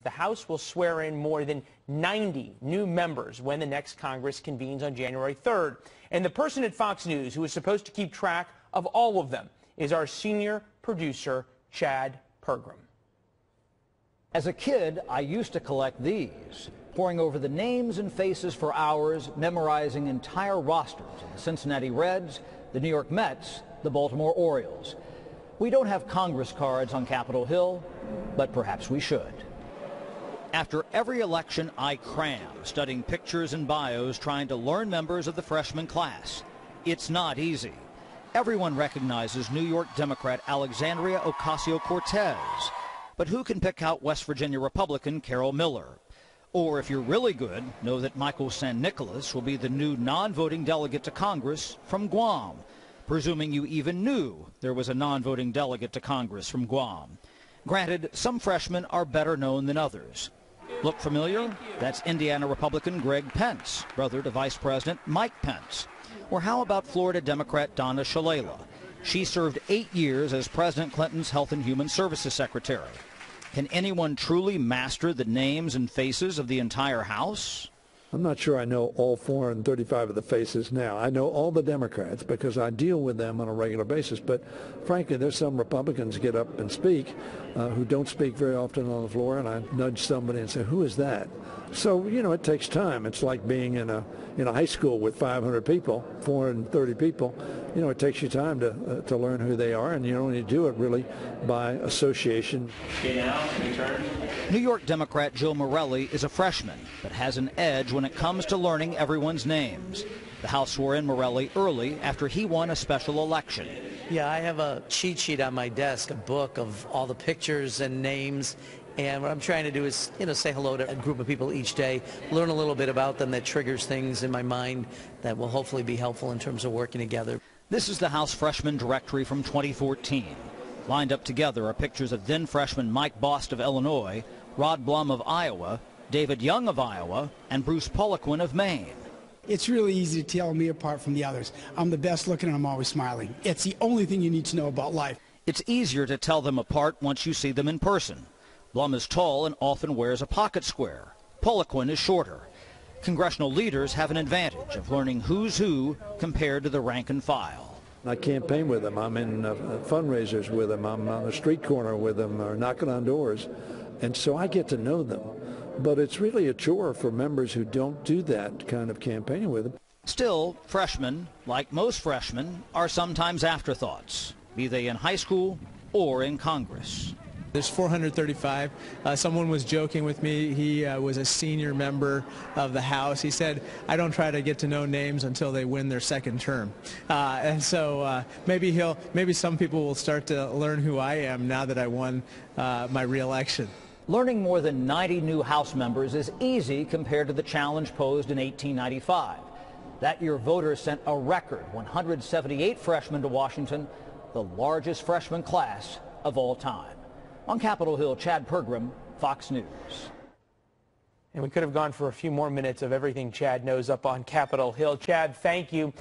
The House will swear in more than 90 new members when the next Congress convenes on January 3rd. And the person at Fox News who is supposed to keep track of all of them is our senior producer, Chad Pergram. As a kid, I used to collect these, poring over the names and faces for hours, memorizing entire rosters of the Cincinnati Reds, the New York Mets, the Baltimore Orioles. We don't have Congress cards on Capitol Hill, but perhaps we should. After every election, I cram, studying pictures and bios, trying to learn members of the freshman class. It's not easy. Everyone recognizes New York Democrat Alexandria Ocasio-Cortez, but who can pick out West Virginia Republican Carol Miller? Or if you're really good, know that Michael San Nicolas will be the new non-voting delegate to Congress from Guam, presuming you even knew there was a non-voting delegate to Congress from Guam. Granted, some freshmen are better known than others. Look familiar? That's Indiana Republican Greg Pence, brother to Vice President Mike Pence. Or how about Florida Democrat Donna Shalala? She served 8 years as President Clinton's Health and Human Services Secretary. Can anyone truly master the names and faces of the entire House? I'm not sure I know all 435 of the faces now. I know all the Democrats because I deal with them on a regular basis. But frankly, there's some Republicans get up and speak who don't speak very often on the floor, and I nudge somebody and say, who is that? So, you know, it takes time. It's like being in a high school with 500 people, 430 people. You know, it takes you time to learn who they are, and you only do it really by association. New York Democrat Joe Morelli is a freshman, but has an edge when it comes to learning everyone's names. The House swore in Morelli early after he won a special election. Yeah, I have a cheat sheet on my desk, a book of all the pictures and names. And what I'm trying to do is, say hello to a group of people each day, learn a little bit about them that triggers things in my mind that will hopefully be helpful in terms of working together. This is the House Freshman Directory from 2014. Lined up together are pictures of then freshman Mike Bost of Illinois, Rod Blum of Iowa, David Young of Iowa, and Bruce Poliquin of Maine. It's really easy to tell me apart from the others. I'm the best looking and I'm always smiling. It's the only thing you need to know about life. It's easier to tell them apart once you see them in person. Blum is tall and often wears a pocket square. Poliquin is shorter. Congressional leaders have an advantage of learning who's who compared to the rank and file. I campaign with them. I'm in fundraisers with them. I'm on the street corner with them or knocking on doors. And so I get to know them. But it's really a chore for members who don't do that kind of campaigning with them. Still, freshmen, like most freshmen, are sometimes afterthoughts, be they in high school or in Congress. There's 435. Someone was joking with me. He was a senior member of the House. He said, I don't try to get to know names until they win their second term. And so maybe some people will start to learn who I am now that I won my re-election. Learning more than 90 new House members is easy compared to the challenge posed in 1895. That year, voters sent a record 178 freshmen to Washington, the largest freshman class of all time. On Capitol Hill, Chad Pergram, Fox News. And we could have gone for a few more minutes of everything Chad knows up on Capitol Hill. Chad, thank you.